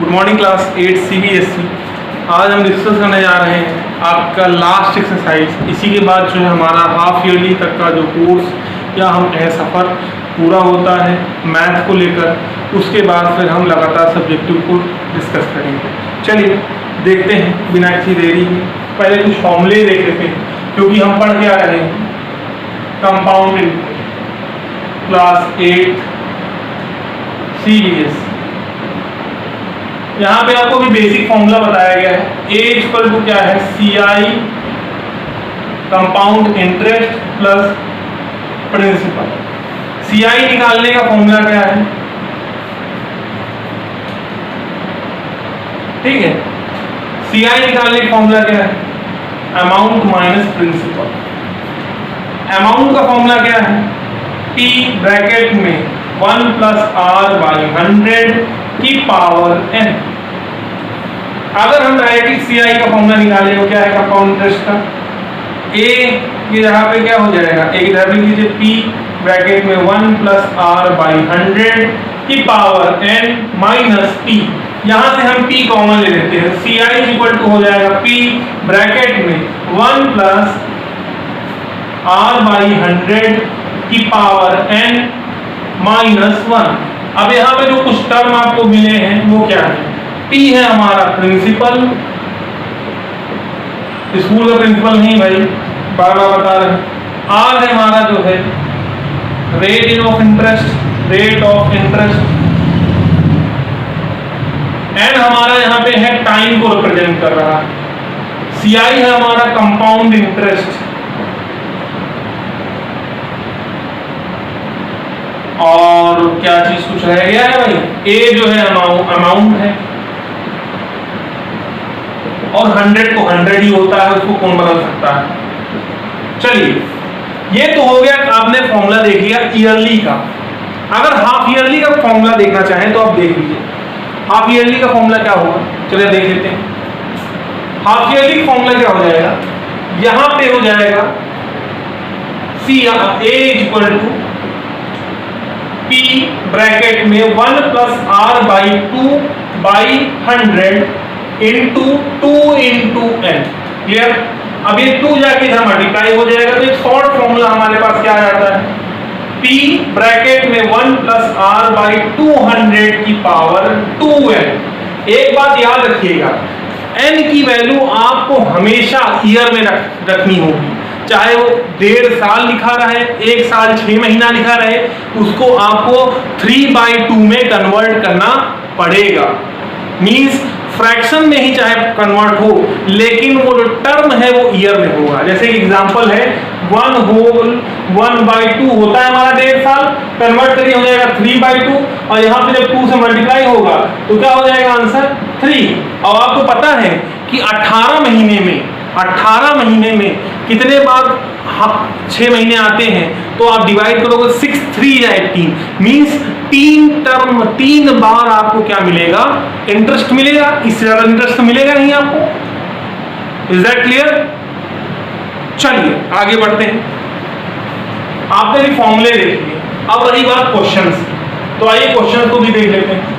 Good morning class 8 CBSE। आज हम discuss करने जा रहे हैं आपका लास्ट एक्सरसाइज। इसी के बाद जो है हमारा हाफ ईयरली तक का जो कोर्स या हम कहें सफ़र पूरा होता है मैथ को लेकर। उसके बाद फिर हम लगातार सब्जेक्टिव को डिस्कस करेंगे। चलिए देखते हैं बिना किसी देरी के। पहले कुछ फॉर्मूले देख लेते हैं क्योंकि हम पढ़ के आ रहे हैं कंपाउंड इंटरेस्ट क्लास 8 CBSE। यहाँ पे आपको भी बेसिक फॉर्मूला बताया गया है। ए इक्वल टू क्या है, CI compound interest plus principal. CI निकालने का फॉर्मूला क्या है, ठीक है। CI निकालने का फॉर्मूला क्या है, अमाउंट माइनस प्रिंसिपल। अमाउंट का फॉर्मूला क्या है, P ब्रैकेट में 1 प्लस R बाई 100 की पावर n। अगर हम डायरेक्टली CI का फॉर्मूला निकाले, वो क्या है कंपाउंड इंटरेस्ट का, A की जगह पे क्या हो जाएगा, A की जगह पे लीजिए P ब्रैकेट में 1 प्लस R बाई 100 की पावर n माइनस P। यहाँ से हम P कॉमन ले लेते हैं। CI इक्वल टू हो जाएगा P ब्रैकेट में 1 प्लस R बाई 100 की पावर n माइनस 1। अब यहाँ पे जो कुछ टर्म आपको मिले हैं वो क्या है, P है हमारा प्रिंसिपल, स्कूल का प्रिंसिपल नहीं भाई, बार बार बता रहे हैं। R है हमारा जो है रेट ऑफ इंटरेस्ट, N हमारा यहाँ पे है टाइम को रिप्रेजेंट कर रहा है। CI है हमारा कंपाउंड इंटरेस्ट, और क्या चीज कुछ रह गया है भाई, A जो है अमाउंट है, और 100 को 100 ही होता है, उसको कौन बदल सकता है। चलिए ये तो हो गया, आपने फॉर्मूला देख लिया ईयरली का। अगर हाफ ईयरली का फॉर्मूला देखना चाहें तो आप देख लीजिए हाफ ईयरली का फॉर्मूला क्या होगा। चलिए देख लेते हैं। हाफ ईयरली का फॉर्मूला क्या हो जाएगा, यहां पे हो जाएगा A equal to P bracket में 1 plus R by 2 by 100 into 2 into n। Clear. अब ये 2 जाके इधर मल्टीप्लाई हो जाएगा, तो एक शॉर्ट फॉर्मूला हमारे पास क्या आ जाता है, P ब्रैकेट में 1 प्लस R बाई 200 की पावर 2n। एक बात याद रखिएगा, n की वैल्यू आपको हमेशा ईयर में रखनी होगी, चाहे वो 1.5 साल लिखा रहे, 1 साल 6 महीना लिखा रहे, उसको आपको 3/2 में कन्वर्ट करना पड़ेगा। मींस फ्रैक्शन में ही चाहे कन्वर्ट हो, लेकिन वो जो टर्म है वो ईयर में होगा। जैसे एग्जांपल है 1 होल 1/2 होता है हमारा 1.5 साल, कन्वर्ट करिए हो जाएगा 3/2, और यहाँ पे जब 2 से मल्टीप्लाई होगा तो क्या हो जाएगा आंसर 3। और आपको पता है कि 18 महीने में कितने बार 6 महीने आते हैं, तो आप डिवाइड करोगे 6 3 या 18, मींस 3 बार आपको क्या मिलेगा, इंटरेस्ट मिलेगा। इससे ज्यादा इंटरेस्ट मिलेगा नहीं आपको। Is that clear. चलिए आगे बढ़ते हैं। आपने भी फॉर्मूले देख लिए, अब रही बात क्वेश्चंस, तो आइए क्वेश्चन को भी देख लेते हैं।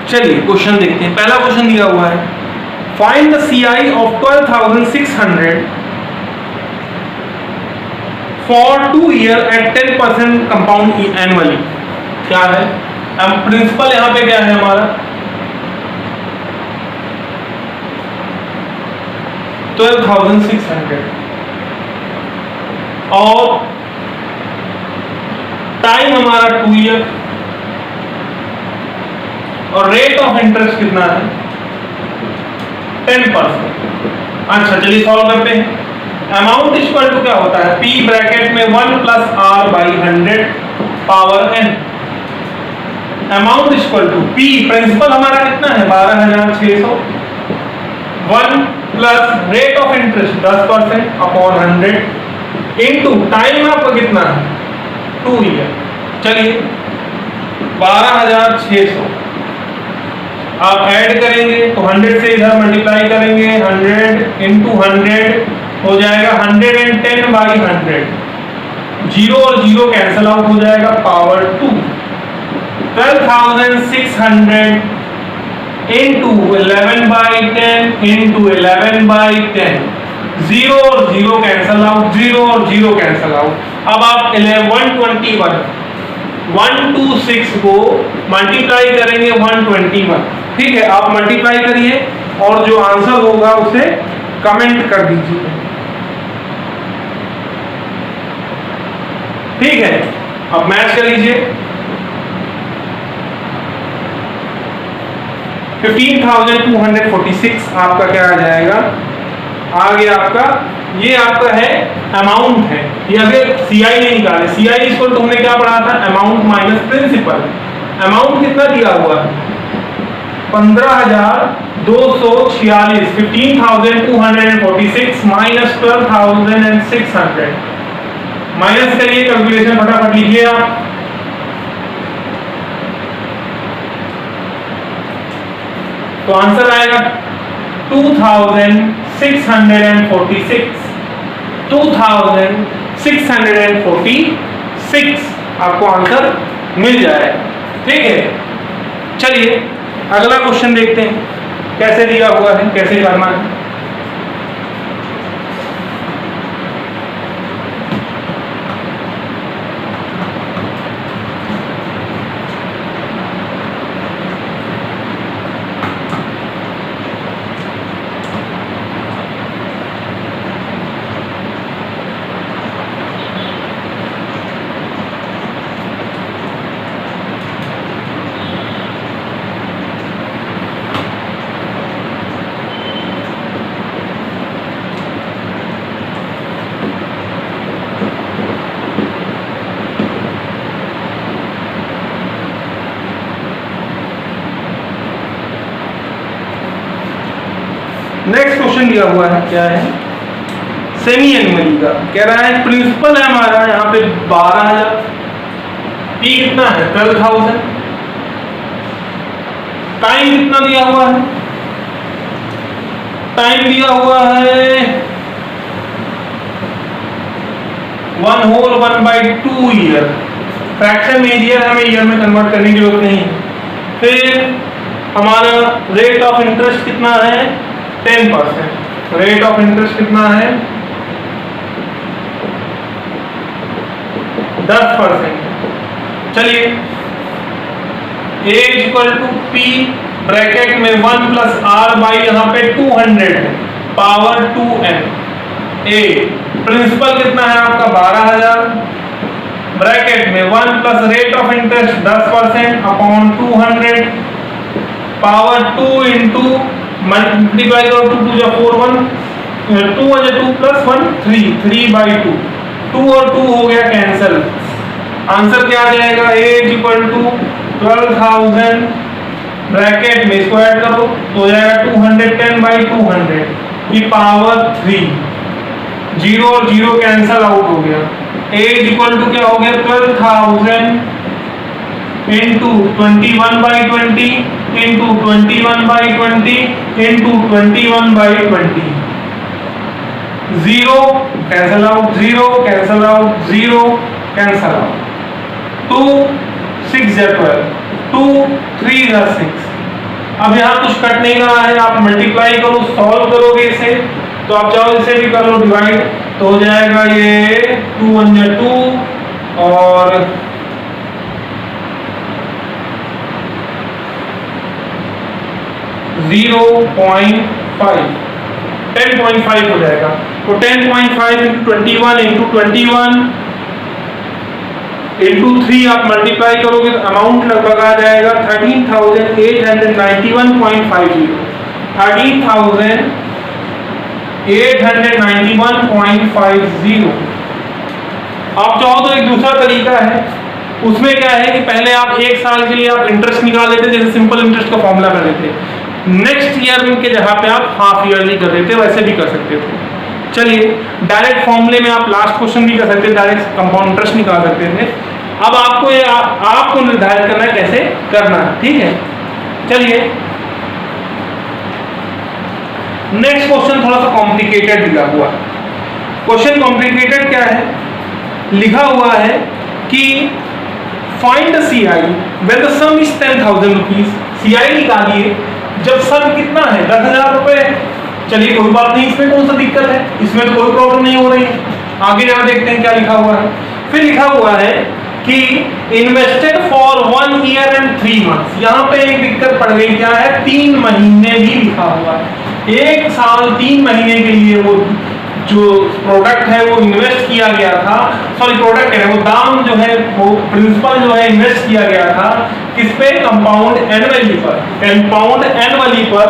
चलिए क्वेश्चन देखते हैं। पहला क्वेश्चन दिया हुआ है, find the CI of 12,600 for 2 year at 10% compound annually. क्या है, प्रिंसिपल यहाँ पे क्या है हमारा 12,600 और टाइम हमारा 2 ईयर और रेट ऑफ इंटरेस्ट कितना है 10%। अच्छा चलिए सॉल्व करते हैं। अमाउंट इक्वल टू क्या होता है P ब्रैकेट में 1 plus R by 100 power n। Amount equal to P principal हमारा कितना है 12,600 1 plus rate of interest 10% upon 100 into time आपका कितना है 2 ईयर। चलिए 12,600 आप ऐड करेंगे तो 100 से इधर मल्टीप्लाई करेंगे 100 इंटू 100 हो जाएगा 110 बाई 100 जीरो और जीरो कैंसिल आउट हो जाएगा power 2 12,600 into 11 by 10 into 11 by 10 zero और जीरो कैंसिल आउट जीरो और जीरो कैंसिल आउट। अब आप 126 को मल्टीप्लाई करेंगे 121। ठीक है आप मल्टीप्लाई करिए और जो आंसर होगा उसे कमेंट कर दीजिए। ठीक है अब मैच कर लीजिए 15,246 आपका क्या आ जाएगा आगे आपका ये आपका है अमाउंट है। ये अगर CI नहीं निकाले CI इसको तो हमने क्या पढ़ा था अमाउंट माइनस प्रिंसिपल। अमाउंट कितना दिया हुआ है 15,246 15,246 माइनस 12,600 माइनस करिए कैलकुलेशन फटाफट लीजिए आप। तो आंसर आएगा 2,646 आपको आंसर मिल जाएगा। ठीक है चलिए अगला क्वेश्चन देखते हैं कैसे दिया हुआ है कैसे करना है। नेक्स्ट क्वेश्चन दिया हुआ है क्या है सेमी एनुअली का कह रहा है प्रिंसिपल है हमारा यहाँ पे 12,000 P कितना है 12,000 टाइम कितना दिया हुआ है टाइम दिया हुआ है 1/2 ईयर। फ्रैक्शन में ईयर हमें ईयर में कन्वर्ट करने की जरूरत नहीं। फिर हमारा रेट ऑफ इंटरेस्ट कितना है 10%। रेट ऑफ इंटरेस्ट कितना है 10%। चलिए as equal to P bracket में 1 प्लस R बाई यहाँ पे 200 है पावर 2n। ए प्रिंसिपल कितना है आपका 12,000 ब्रैकेट में 1 plus rate of interest 10% upon 200 power 2 into multiply करो 2 2 4 1 2 2 प्लस 1 3/2 2 और 2 हो गया कैंसिल। आंसर क्या आ जाएगा एज इक्वल टू 12,000 ब्रैकेट में इसको ऐड करो तो हो जाएगा 210/200 की पावर 3 जीरो और जीरो कैंसिल आउट हो गया। एज इक्वल टू क्या हो गया 12,000 into 21/20 into 21/20 into 21/20 zero cancel out zero cancel out zero cancel out 2 6 12 2 3 6। अब यहाँ कुछ कट नहीं करना है आप मल्टीप्लाई करो सॉल्व करोगे इसे तो आप चाहो इसे भी कर लो डिवाइड तो हो जाएगा ये 2 1 2 और 0.5 10.5 हो जाएगा। तो 10.5 इंटू 21 इंटू 21 इंटू 3 आप मल्टीप्लाई करोगे तो अमाउंट लगभग आ जाएगा 13,891.50 13,891.50। आप चाहो तो एक दूसरा तरीका है, उसमें क्या है कि पहले आप एक साल के लिए आप इंटरेस्ट निकाल लेते, जैसे सिंपल इंटरेस्ट का फॉर्मूला कर लेते, नेक्स्ट ईयर के जगह पे आप हाफ ईयरली कर देते, वैसे भी कर सकते थे। चलिए डायरेक्ट फॉर्मूले में आप लास्ट क्वेश्चन भी कर सकते थे, डायरेक्ट कंपाउंड इंटरेस्ट निकाल सकते थे। अब आपको ये आपको निर्धारित करना है कैसे करना है, ठीक है। चलिए नेक्स्ट क्वेश्चन थोड़ा सा कॉम्प्लिकेटेड दिया हुआ है। क्वेश्चन कॉम्प्लिकेटेड क्या है, लिखा हुआ है कि find the CI when the some is 10,000 rupees. CI निकालिए जब सम कितना है 10,000 रुपए। चलिए कोई बात नहीं, इसमें कौन सा दिक्कत है, इसमें तो कोई प्रॉब्लम नहीं हो रही है। आगे जरा देखते हैं क्या लिखा हुआ है। फिर लिखा हुआ है कि invested for 1 year and 3 months. यहाँ पे एक दिक्कत पड़ गई, क्या है 3 महीने भी लिखा हुआ है। 1 साल 3 महीने के लिए वो जो प्रोडक्ट है वो इन्वेस्ट किया गया था, सॉरी प्रोडक्ट है वो दाम जो है वो प्रिंसिपल जो है इन्वेस्ट किया गया था किस पे, कंपाउंड एनुअली पर, कंपाउंड एनुअली पर,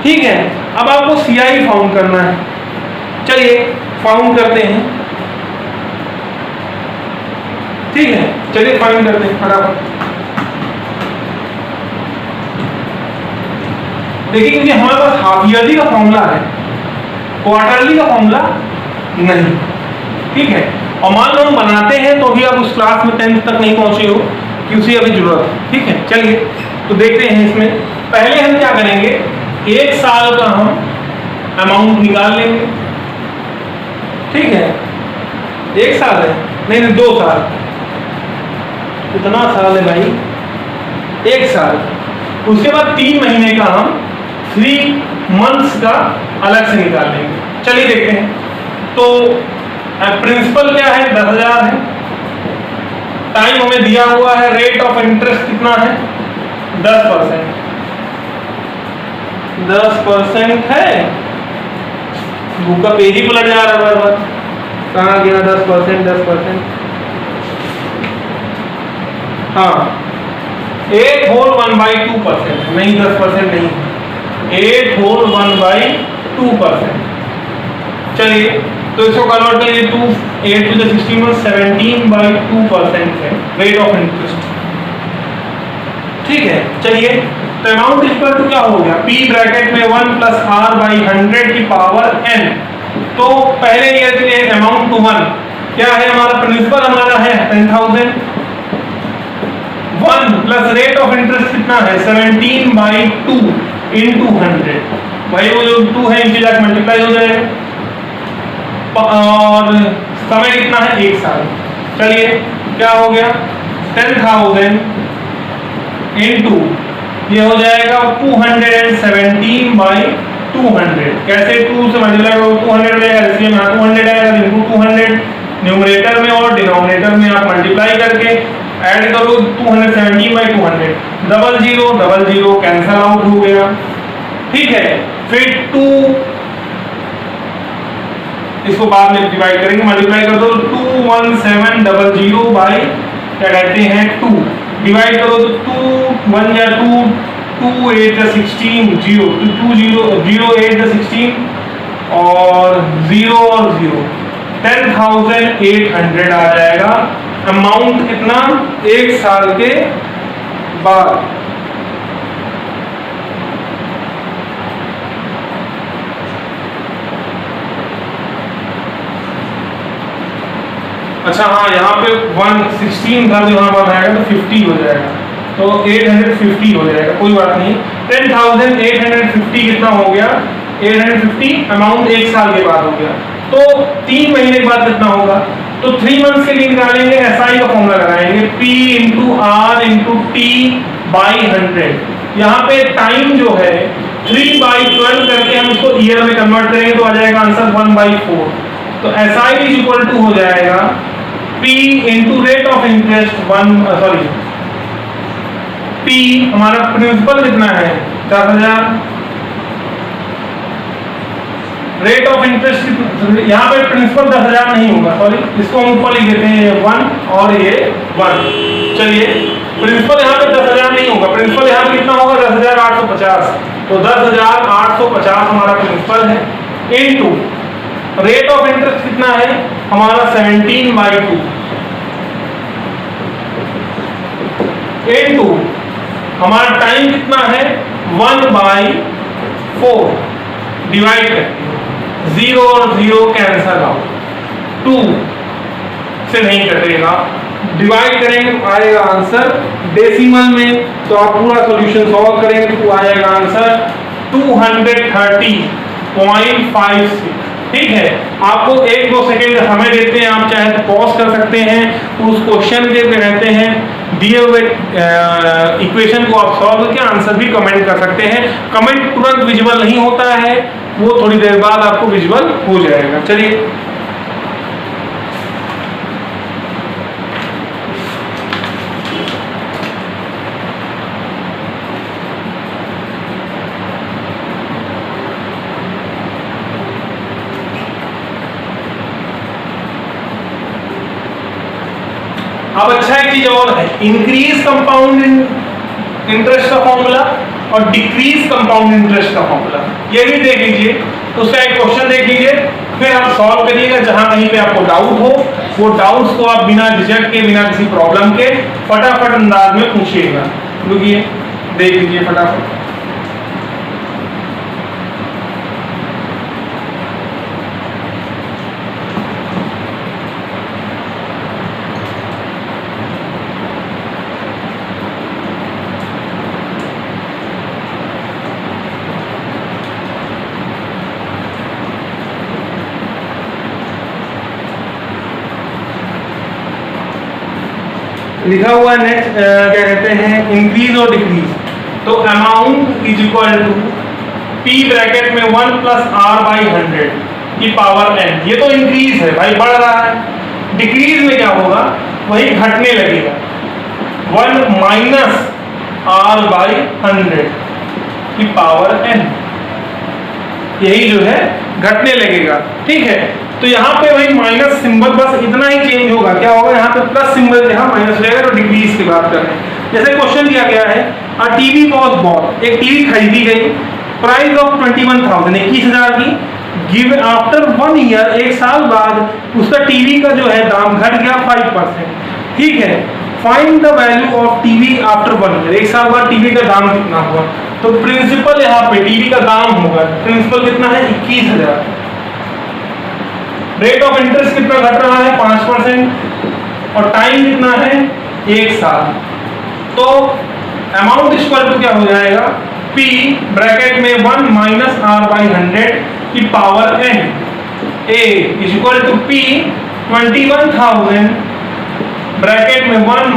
ठीक है। अब आपको CI फाउंड करना है। चलिए फाउंड करते हैं, ठीक है। चलिए फाइंड करते हैं फटाफट। देखिए क्योंकि हमारे पास हाफ ईयरली का फॉर्मूला है, क्वार्टरली का फॉर्मूला नहीं, ठीक है। और मान लो हम बनाते हैं तो भी आप उस क्लास में 10th तक नहीं पहुंचे हो कि उसे अभी जरूरत है, ठीक है। चलिए तो देखते हैं इसमें। पहले हम क्या करेंगे, 1 साल का हम अमाउंट निकाल लेंगे, ठीक है। 1 साल है, नहीं 2 साल, कितना साल है भाई, 1 साल। उसके बाद 3 महीने का हम 3 मंथ्स का अलग से निकाल लेंगे। चलिए देखते हैं। तो प्रिंसिपल क्या है 10,000 है, टाइम हमें दिया हुआ है, रेट ऑफ इंटरेस्ट कितना है 10%, 10% है। बुक का पेज ही पलट जा रहा है बार बार, कहाँ गया 10%, 10%, हाँ 8 होल 1/2%, नहीं 10% नहीं, 8 होल 1/2%। चलिए तो इसको कन्वर्ट करिए 2 8 to the 16 में 17/2% है रेट ऑफ इंटरेस्ट, ठीक है। चलिए तो अमाउंट इक्वल टू क्या हो गया, P ब्रैकेट में 1 + R/100 की पावर n। तो पहले ईयर के लिए अमाउंट टू 1 क्या है, हमारा प्रिंसिपल हमारा है 10,000, 1 प्लस रेट ऑफ इंटरेस्ट कितना है 17/2 into 100। भाई वो जो 2 है इनके साथ मल्टीप्लाई हो जाएगा, और समय कितना है 1 साल। चलिए क्या हो गया 10,000 into ये हो जाएगा 217/200। कैसे 2 से मल्टीप्लाई करो 200 हो जाएगा, एलसीएम यहाँ 200 आएगा, इनटू 200 न्यूमरेटर में और डिनोमिनेटर में आप मल्टीप्लाई करके ऐड करो 217/200, 00 कैंसल आउट हो गया, ठीक है। फिर 2 इसको बाद में डिवाइड करेंगे, मल्टीप्लाई कर दो 21700 बाई क्या कहते हैं 2, डिवाइड करो तो 2 1 या 2 2 8 या 16 0 तो 2 0 0 8 या 16 और 0 और 0 10,800 आ जाएगा। अमाउंट कितना 1 साल के बाद। अच्छा हाँ यहाँ पे 116 था जो यहाँ पर आएगा तो 50 हो जाएगा, तो 850 हो जाएगा, कोई बात नहीं। 10,850 कितना हो गया 850 अमाउंट 1 साल के बाद हो गया। तो 3 महीने के बाद कितना होगा, तो 3 मंथ्स के लिए निकालेंगे, SI का फॉर्मूला लगाएंगे P × R × T / 100। यहाँ पे टाइम जो है 3/12 करके हम इसको ईयर में कन्वर्ट करेंगे तो आ जाएगा आंसर 1/4। तो SI = हो जाएगा P × rate of interest P हमारा प्रिंसिपल कितना है 10,000 रेट ऑफ इंटरेस्ट, यहाँ पे प्रिंसिपल 10,000 नहीं होगा, सॉरी, इसको हम ऊपर लिख देते हैं 1 और ये 1। चलिए, प्रिंसिपल यहाँ पे 10,000 नहीं होगा, प्रिंसिपल यहाँ पे कितना होगा 10,850, तो 10,850 हमारा प्रिंसिपल है, इनटू रेट ऑफ इंटरेस्ट कितना है हमारा 17/2, इनटू हमारा टाइम कितना है 1/4, डिवाइड करके 0 और 0 कैंसल आउट, 2 से नहीं कटेगा, डिवाइड करेंगे तो आएगा आंसर डेसिमल में, तो आप पूरा सॉल्यूशन सॉल्व करेंगे तो आएगा आंसर 230.56। ठीक है, आपको 1-2 सेकेंड का समय देते हैं, आप चाहे तो पॉज कर सकते हैं, उस क्वेश्चन के रहते हैं दिए हुए इक्वेशन को आप सॉल्व करके आंसर भी कमेंट कर सकते हैं। कमेंट तुरंत विजुअल नहीं होता है, वो थोड़ी देर बाद आपको विजुअल हो जाएगा। चलिए, अब अच्छा एक चीज और है, इंक्रीज कंपाउंड इंटरेस्ट का फॉर्मूला और डिक्रीज कंपाउंड इंटरेस्ट का फॉर्मूला, ये भी देख लीजिए, तो उसका एक क्वेश्चन देख लीजिए, फिर आप सॉल्व करिएगा। जहां कहीं पे आपको डाउट हो, वो डाउट्स को आप बिना झिझक के, बिना किसी प्रॉब्लम के फटाफट अंदाज में पूछिएगा। रुकिए, देख लीजिए फटाफट। लिखा हुआ है नेक्स्ट, क्या कहते हैं, इंक्रीज और डिक्रीज, तो amount is equal to P bracket में 1 + r/100 की पावर n, ये तो इंक्रीज है भाई, बढ़ रहा है। डिक्रीज में क्या होगा, वही घटने लगेगा, 1 - r/100 की पावर n, यही जो है घटने लगेगा। ठीक है, तो यहाँ पे वही माइनस सिंबल, बस इतना ही चेंज होगा, क्या होगा यहाँ पे प्लस सिंबल यहाँ माइनस रहेगा। तो डिक्रीज की बात कर रहे हैं, जैसे क्वेश्चन दिया गया है, अ टीवी वॉज बॉट, एक टीवी खरीदी गई, प्राइस ऑफ 21,000, 21,000 की, गिव आफ्टर 1 ईयर, एक साल बाद उसका टीवी का जो है दाम घट गया 5%। ठीक है, find the value of TV after 1 year, एक साल बाद टीवी का दाम कितना हुआ। तो प्रिंसिपल यहाँ पे टीवी का दाम होगा, प्रिंसिपल कितना है 21,000, रेट ऑफ इंटरेस्ट कितना घट रहा है 5%, और टाइम कितना है 1 साल। तो अमाउंट इक्वल टू क्या हो जाएगा, P ब्रैकेट में 1 - r/100 की power n, A is equal to P 21,000 bracket में 1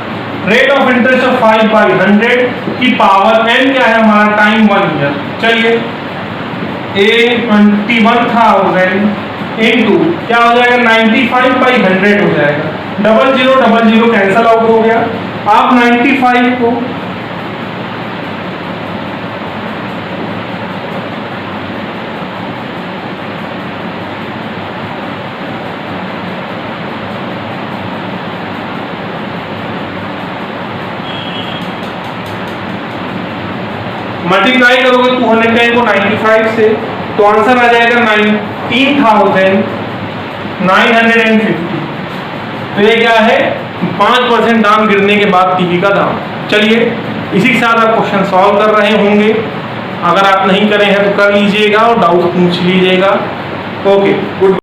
- रेट ऑफ इंटरेस्ट ऑफ 5/100 की पावर n, क्या है हमारा टाइम 1 ईयर। चलिए, A 21,000 इनटू क्या हो जाएगा 95/100 हो जाएगा, 0000 कैंसल आउट हो गया। आप 95 को मल्टीप्लाई करोगे 210 को 95 से, तो आंसर आ जाएगा 19,950। तो ये क्या है, 5% दाम गिरने के बाद टीवी का दाम। चलिए, इसी के साथ आप क्वेश्चन सॉल्व कर रहे होंगे, अगर आप नहीं करे हैं तो कर लीजिएगा और डाउट पूछ लीजिएगा। Okay, good.